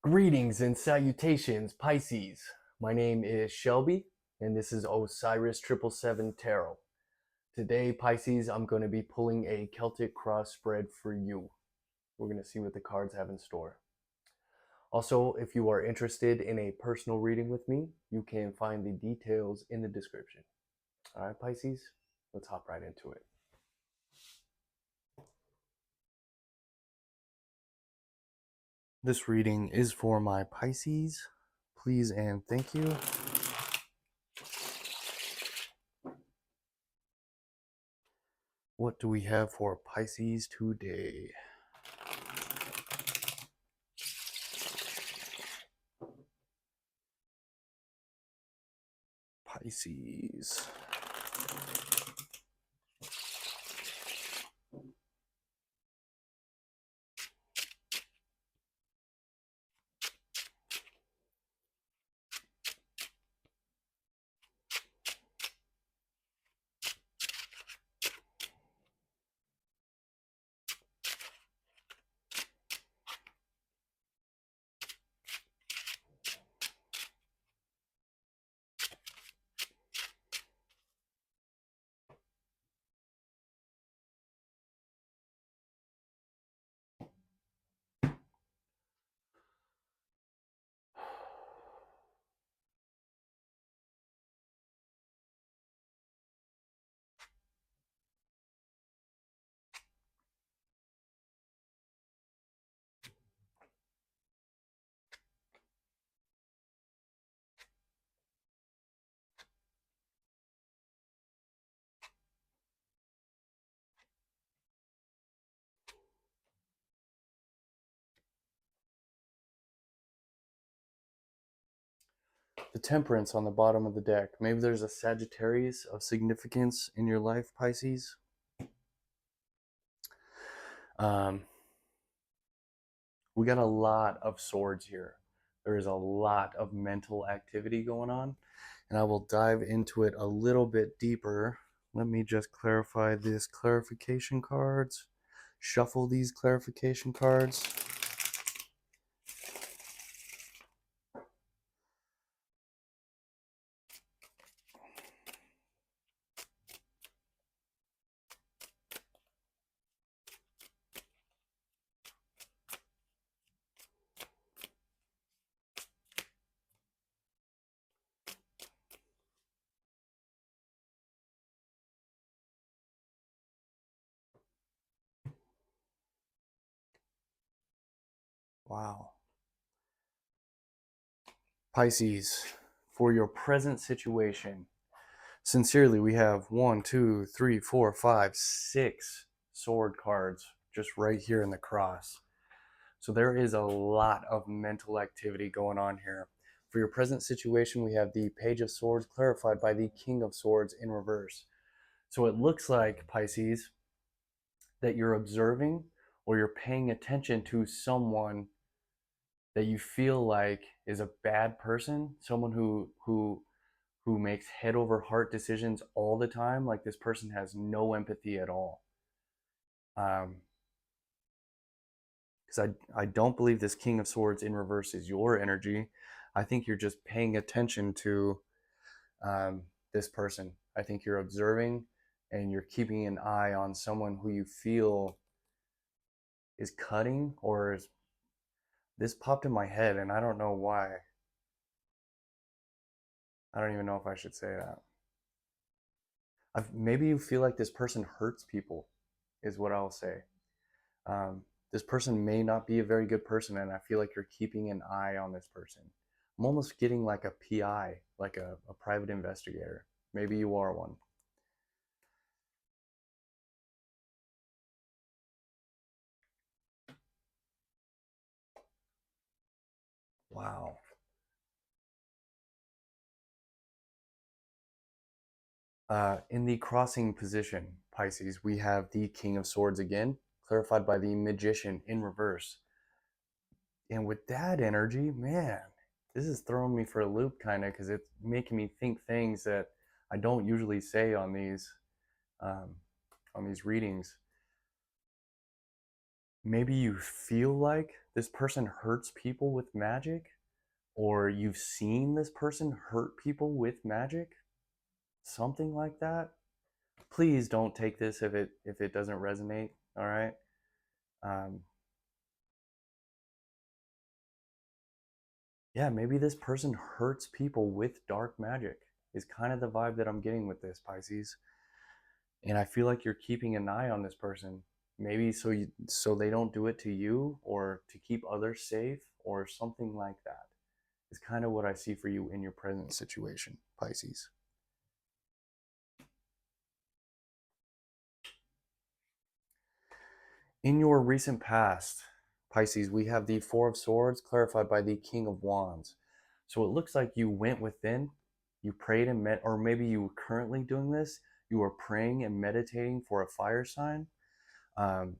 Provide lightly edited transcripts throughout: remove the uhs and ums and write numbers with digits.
Greetings and salutations, Pisces. My name is Shelby, and this is Osiris 777 Tarot. Today, Pisces, I'm going to be pulling a Celtic cross spread for you. We're going to see what the cards have in store. Also, if you are interested in a personal reading with me, you can find the details in the description. All right, Pisces, let's hop right into it. This reading is for my Pisces. Please and thank you. What do we have for Pisces today? Pisces. The Temperance on the bottom of the deck. Maybe there's a Sagittarius of significance in your life, Pisces. We got a lot of swords here. There is a lot of mental activity going on, and I will dive into it a little bit deeper. Let me just clarify this clarification cards. Shuffle these clarification cards. Wow. Pisces, for your present situation, sincerely, we have 1, 2, 3, 4, 5, 6 sword cards just right here in the cross. So there is a lot of mental activity going on here. For your present situation, we have the Page of Swords clarified by the King of Swords in reverse. So it looks like, Pisces, that you're observing or you're paying attention to someone that you feel like is a bad person, someone who makes head over heart decisions all the time. Like, this person has no empathy at all. Because I don't believe this King of Swords in reverse is your energy. I think you're just paying attention to this person. I think you're observing and you're keeping an eye on someone who you feel is cutting, or is, this popped in my head and I don't know why. I don't even know if I should say that. Maybe you feel like this person hurts people, is what I'll say. This person may not be a very good person, and I feel like you're keeping an eye on this person. I'm almost getting like a PI, like a private investigator. Maybe you are one. Wow. In the crossing position, Pisces, we have the King of Swords again, clarified by the Magician in reverse. And with that energy, man, this is throwing me for a loop, kind of, because it's making me think things that I don't usually say um, on these readings. Maybe you feel like this person hurts people with magic, or you've seen this person hurt people with magic, something like that. Please don't take this if it doesn't resonate. All right. Um, yeah, maybe this person hurts people with dark magic is kind of the vibe that I'm getting with this, Pisces. And I feel like you're keeping an eye on this person. Maybe so they don't do it to you, or to keep others safe, or something like that. Is kind of what I see for you in your present situation, Pisces. In your recent past, Pisces, we have the Four of Swords clarified by the King of Wands. So it looks like you went within, you prayed and met, or maybe you were currently doing this. You are praying and meditating for a fire sign, um,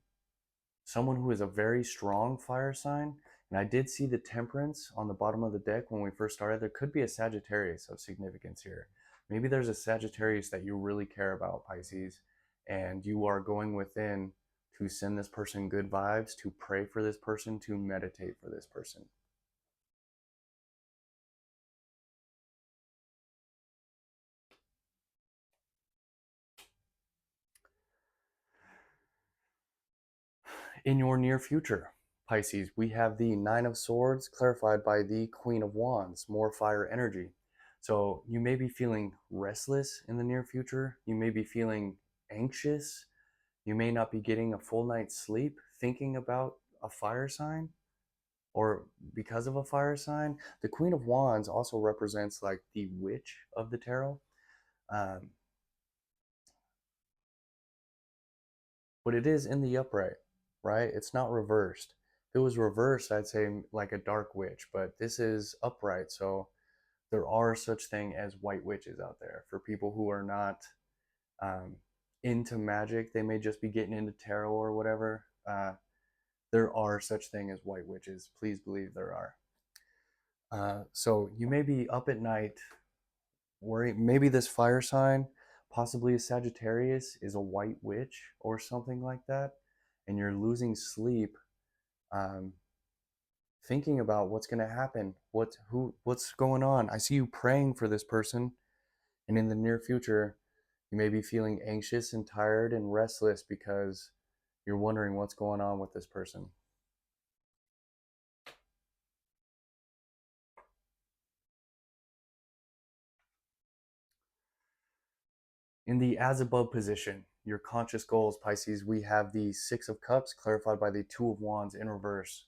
someone who is a very strong fire sign. And I did see the Temperance on the bottom of the deck when we first started. There could be a Sagittarius of significance here. Maybe there's a Sagittarius that you really care about, Pisces, and you are going within to send this person good vibes, to pray for this person, to meditate for this person. In your near future, Pisces, we have the Nine of Swords clarified by the Queen of Wands, more fire energy. So you may be feeling restless in the near future. You may be feeling anxious. You may not be getting a full night's sleep thinking about a fire sign, or because of a fire sign. The Queen of Wands also represents like the witch of the tarot. Um, but it is in the upright, right? It's not reversed. If it was reversed, I'd say like a dark witch, but this is upright. So there are such thing as white witches out there for people who are not um, into magic. They may just be getting into tarot or whatever. There are such thing as white witches. Please believe there are. So you may be up at night worrying. Maybe this fire sign, possibly a Sagittarius, is a white witch or something like that, and you're losing sleep, um, thinking about what's going to happen, what's going on. I see you praying for this person, and in the near future, you may be feeling anxious and tired and restless because you're wondering what's going on with this person. In the as above position, your conscious goals, Pisces, we have the Six of Cups clarified by the Two of Wands in reverse.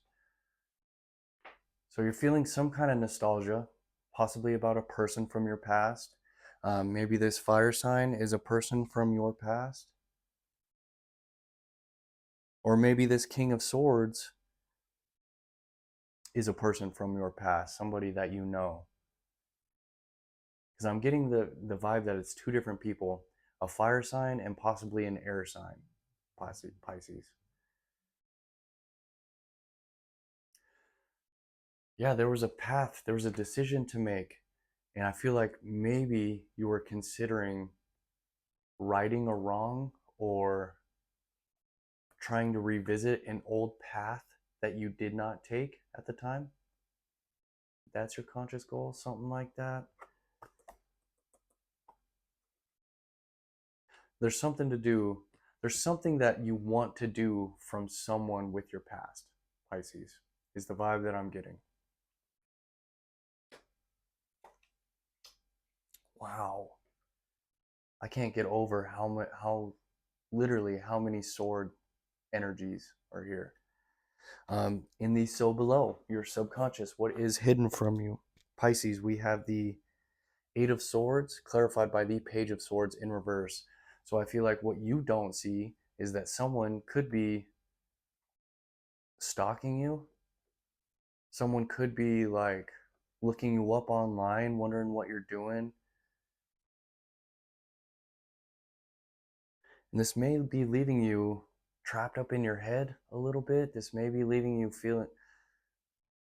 So you're feeling some kind of nostalgia, possibly about a person from your past. Maybe this fire sign is a person from your past. Or maybe this King of Swords is a person from your past, somebody that you know. Because I'm getting the vibe that it's two different people, a fire sign and possibly an air sign, Pisces. Yeah, there was a path, there was a decision to make. And I feel like maybe you were considering righting a wrong, or trying to revisit an old path that you did not take at the time. That's your conscious goal, something like that. There's something to do, there's something that you want to do from someone with your past, Pisces, is the vibe that I'm getting. Wow. I can't get over how literally how many sword energies are here. In the so below, your subconscious, what is hidden from you? Pisces, we have the Eight of Swords clarified by the Page of Swords in reverse. So I feel like what you don't see is that someone could be stalking you. Someone could be like looking you up online, wondering what you're doing. And this may be leaving you trapped up in your head a little bit. This may be leaving you feeling.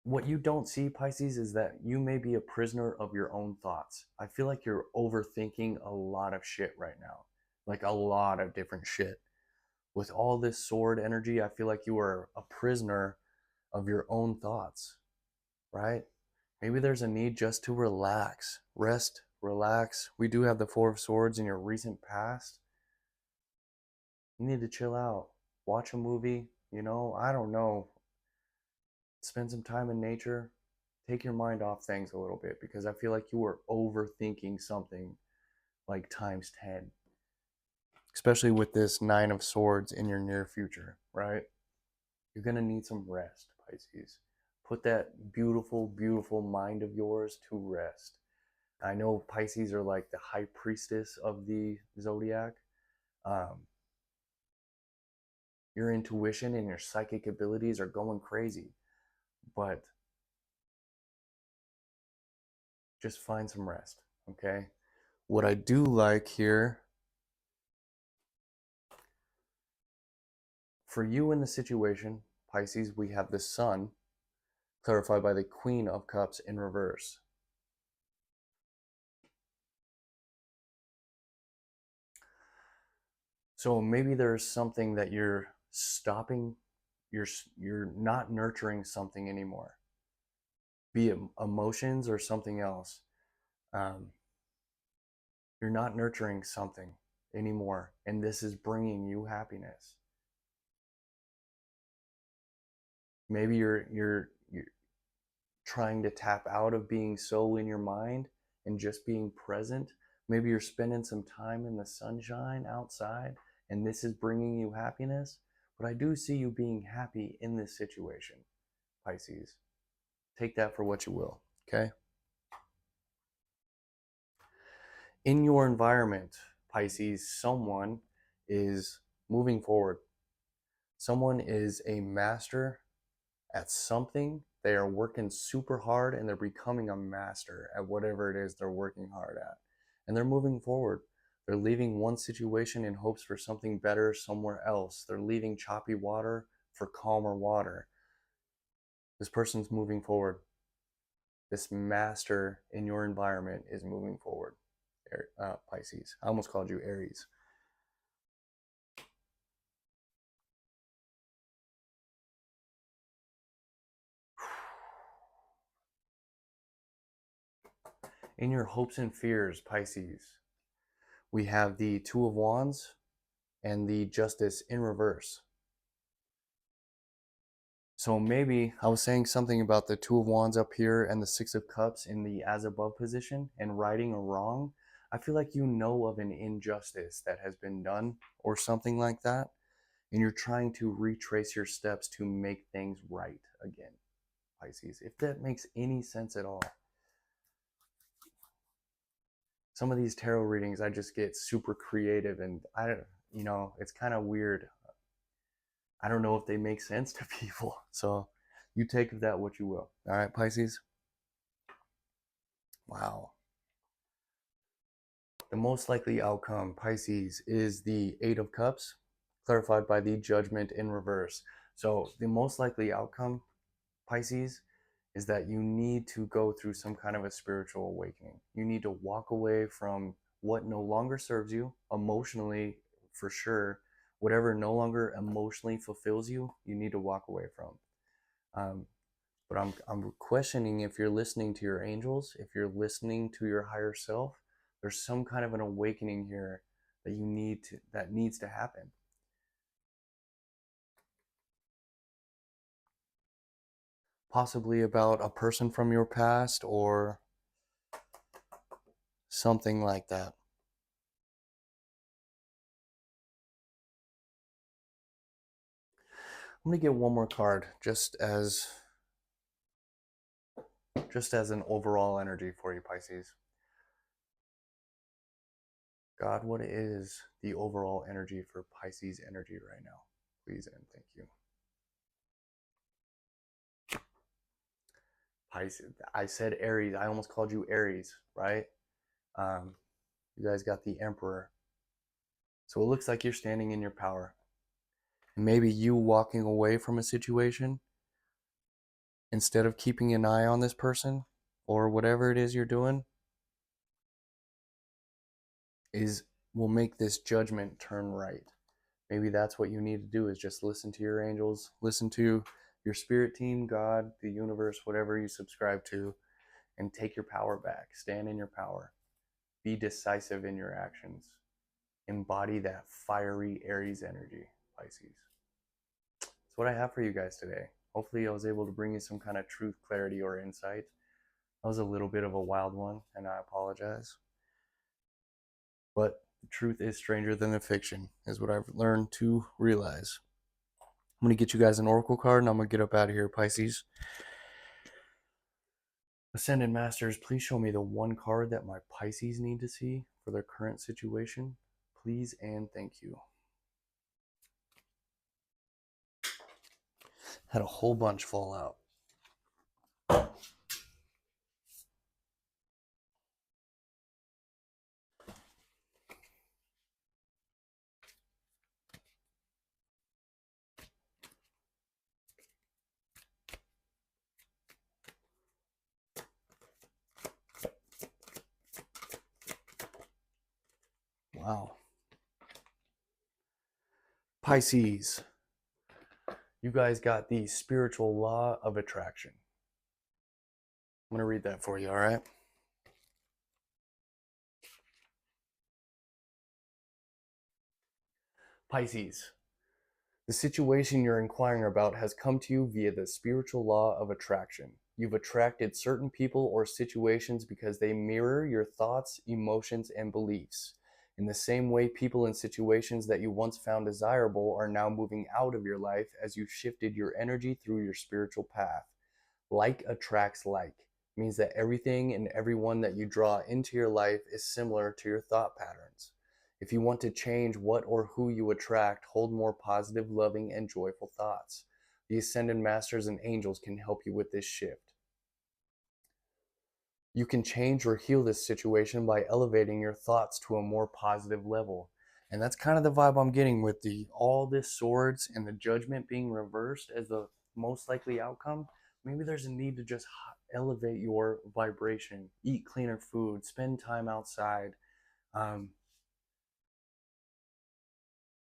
What you don't see, Pisces, is that you may be a prisoner of your own thoughts. I feel like you're overthinking a lot of shit right now, like a lot of different shit. With all this sword energy, I feel like you are a prisoner of your own thoughts, right? Maybe there's a need just to relax, rest, relax. We do have the Four of Swords in your recent past. You need to chill out, watch a movie, I don't know, spend some time in nature, take your mind off things a little bit because I feel like you were overthinking something like times 10, especially with this Nine of Swords in your near future, right? You're going to need some rest, Pisces. Put that beautiful, beautiful mind of yours to rest. I know Pisces are like the high priestess of the zodiac. Um, your intuition and your psychic abilities are going crazy, but just find some rest, okay? What I do like here for you in the situation, Pisces, we have the Sun clarified by the Queen of Cups in reverse. So maybe there's something that you're stopping, you're not nurturing something anymore, be it emotions or something else. Um, you're not nurturing something anymore, and this is bringing you happiness. Maybe you're trying to tap out of being so in your mind and just being present. Maybe you're spending some time in the sunshine outside and this is bringing you happiness. But I do see you being happy in this situation, Pisces. Take that for what you will, okay? In your environment, Pisces, someone is moving forward. Someone is a master at something. They are working super hard and they're becoming a master at whatever it is they're working hard at. And they're moving forward. They're leaving one situation in hopes for something better somewhere else. They're leaving choppy water for calmer water. This person's moving forward. This master in your environment is moving forward. Pisces. I almost called you Aries. In your hopes and fears, Pisces, we have the Two of Wands and the Justice in reverse. So maybe I was saying something about the Two of Wands up here and the Six of Cups in the as above position and righting a wrong. I feel like you know of an injustice that has been done or something like that, and you're trying to retrace your steps to make things right again, Pisces, if that makes any sense at all. Some of these tarot readings, I just get super creative and I don't, it's kind of weird. I don't know if they make sense to people. So you take of that what you will. All right, Pisces? Wow. The most likely outcome, Pisces, is the Eight of Cups, clarified by the Judgment in reverse. So the most likely outcome, Pisces, is that you need to go through some kind of a spiritual awakening. You need to walk away from what no longer serves you emotionally, for sure. Whatever no longer emotionally fulfills you, you need to walk away from. Um, but I'm questioning if you're listening to your angels, if you're listening to your higher self. There's some kind of an awakening here that needs to happen. Possibly about a person from your past or something like that. I'm gonna get one more card just as an overall energy for you, Pisces. God, what is the overall energy for Pisces energy right now? Please and thank you. Pisces. I said Aries. I almost called you Aries, right? You guys got the Emperor. So it looks like you're standing in your power. And maybe you walking away from a situation instead of keeping an eye on this person or whatever it is you're doing will make this judgment turn right. Maybe that's what you need to do, is just listen to your angels, listen to your spirit team, God, the universe, whatever you subscribe to, and take your power back. Stand in your power. Be decisive in your actions. Embody that fiery Aries energy, Pisces. That's what I have for you guys today. Hopefully I was able to bring you some kind of truth, clarity, or insight. That was a little bit of a wild one, and I apologize. But the truth is stranger than the fiction, is what I've learned to realize. I'm going to get you guys an oracle card, and I'm going to get up out of here, Pisces. Ascended Masters, please show me the one card that my Pisces need to see for their current situation. Please and thank you. Had a whole bunch fall out. Wow. Pisces, you guys got the spiritual law of attraction. I'm going to read that for you, all right? Pisces, the situation you're inquiring about has come to you via the spiritual law of attraction. You've attracted certain people or situations because they mirror your thoughts, emotions, and beliefs. In the same way, people and situations that you once found desirable are now moving out of your life as you shifted your energy through your spiritual path. Like attracts like means that everything and everyone that you draw into your life is similar to your thought patterns. If you want to change what or who you attract, hold more positive, loving, and joyful thoughts. The Ascended Masters and Angels can help you with this shift. You can change or heal this situation by elevating your thoughts to a more positive level. And that's kind of the vibe I'm getting with all this swords and the Judgment being reversed as the most likely outcome. Maybe there's a need to just elevate your vibration, eat cleaner food, spend time outside.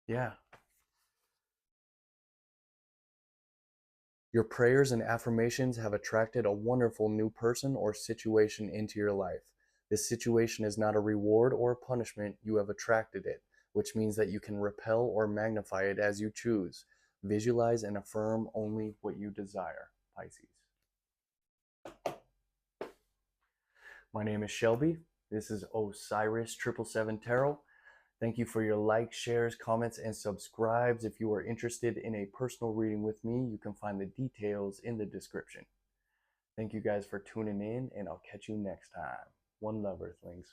Yeah. Your prayers and affirmations have attracted a wonderful new person or situation into your life. This situation is not a reward or a punishment, you have attracted it, which means that you can repel or magnify it as you choose. Visualize and affirm only what you desire, Pisces. My name is Shelby. This is Osiris 777 Tarot. Thank you for your likes, shares, comments, and subscribes. If you are interested in a personal reading with me, you can find the details in the description. Thank you guys for tuning in, and I'll catch you next time. One love, Earthlings.